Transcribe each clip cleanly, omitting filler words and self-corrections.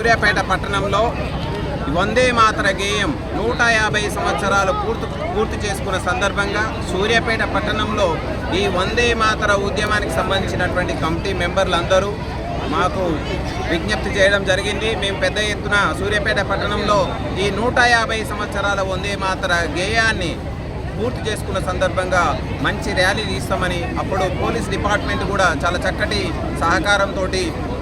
సూర్యాపేట పట్టణంలో వందే మాతర గేయం 150 సంవత్సరాలు పూర్తి చేసుకున్న సందర్భంగా సూర్యాపేట పట్టణంలో ఈ వందే మాతర ఉద్యమానికి సంబంధించినటువంటి కమిటీ మెంబర్లందరూ మాకు విజ్ఞప్తి చేయడం జరిగింది. మేము పెద్ద ఎత్తున సూర్యాపేట పట్టణంలో ఈ 150 సంవత్సరాల వందే మాతర గేయాన్ని పూర్తి చేసుకున్న సందర్భంగా మంచి ర్యాలీ తీస్తామని, అప్పుడు పోలీస్ డిపార్ట్మెంట్ కూడా చాలా చక్కటి సహకారంతో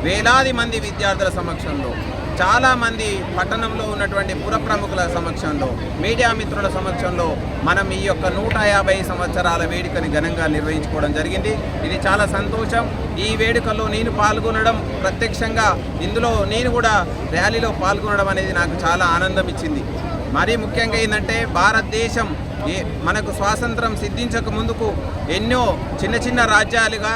వేలాది మంది విద్యార్థుల సమక్షంలో, చాలామంది పట్టణంలో ఉన్నటువంటి పుర ప్రముఖుల సమక్షంలో, మీడియా మిత్రుల సమక్షంలో మనం ఈ యొక్క 150 సంవత్సరాల వేడుకని ఘనంగా నిర్వహించుకోవడం జరిగింది. ఇది చాలా సంతోషం. ఈ వేడుకల్లో నేను పాల్గొనడం, ప్రత్యక్షంగా ఇందులో నేను కూడా ర్యాలీలో పాల్గొనడం అనేది నాకు చాలా ఆనందం ఇచ్చింది. మరీ ముఖ్యంగా ఏంటంటే భారతదేశం మనకు స్వాతంత్రం సిద్ధించక ముందుకు ఎన్నో చిన్న చిన్న రాజ్యాలుగా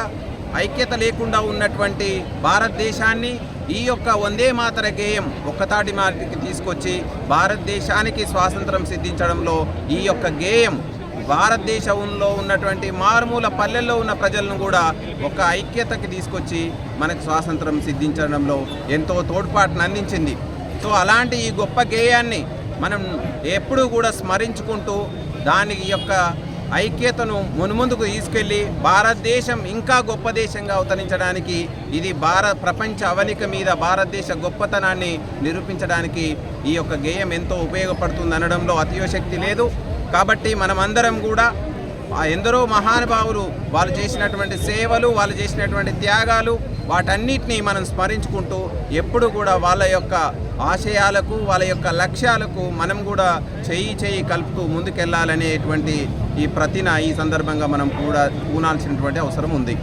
ఐక్యత లేకుండా ఉన్నటువంటి భారతదేశాన్ని ఈ యొక్క వందే మాతర గేయం ఒక్కతాటి మార్గకి తీసుకొచ్చి భారతదేశానికి స్వాతంత్రం సిద్ధించడంలో ఈ యొక్క గేయం భారతదేశంలో ఉన్నటువంటి మారుమూల పల్లెల్లో ఉన్న ప్రజలను కూడా ఒక ఐక్యతకి తీసుకొచ్చి మనకు స్వాతంత్రం సిద్ధించడంలో ఎంతో తోడ్పాటును అందించింది. సో అలాంటి ఈ గొప్ప గేయాన్ని మనం ఎప్పుడూ కూడా స్మరించుకుంటూ దాని యొక్క ఐక్యతను మున్ముందుకు తీసుకెళ్ళి భారతదేశం ఇంకా గొప్ప దేశంగా అవతరించడానికి, ఇది ప్రపంచ అవనిక మీద భారతదేశ గొప్పతనాన్ని నిరూపించడానికి ఈ యొక్క గేయం ఎంతో ఉపయోగపడుతుంది అనడంలో అతిశయోక్తి లేదు. కాబట్టి మనమందరం కూడా ఎందరో మహానుభావులు వాళ్ళు చేసినటువంటి సేవలు, వాళ్ళు చేసినటువంటి త్యాగాలు, వాటన్నిటినీ మనం స్మరించుకుంటూ ఎప్పుడు కూడా వాళ్ళ యొక్క ఆశయాలకు, వాళ్ళ యొక్క లక్ష్యాలకు మనం కూడా చేయి కలుపుతూ ముందుకెళ్లాలనేటువంటి ఈ ప్రతిన ఈ సందర్భంగా మనం కూడా పూనాల్సినటువంటి అవసరం ఉంది.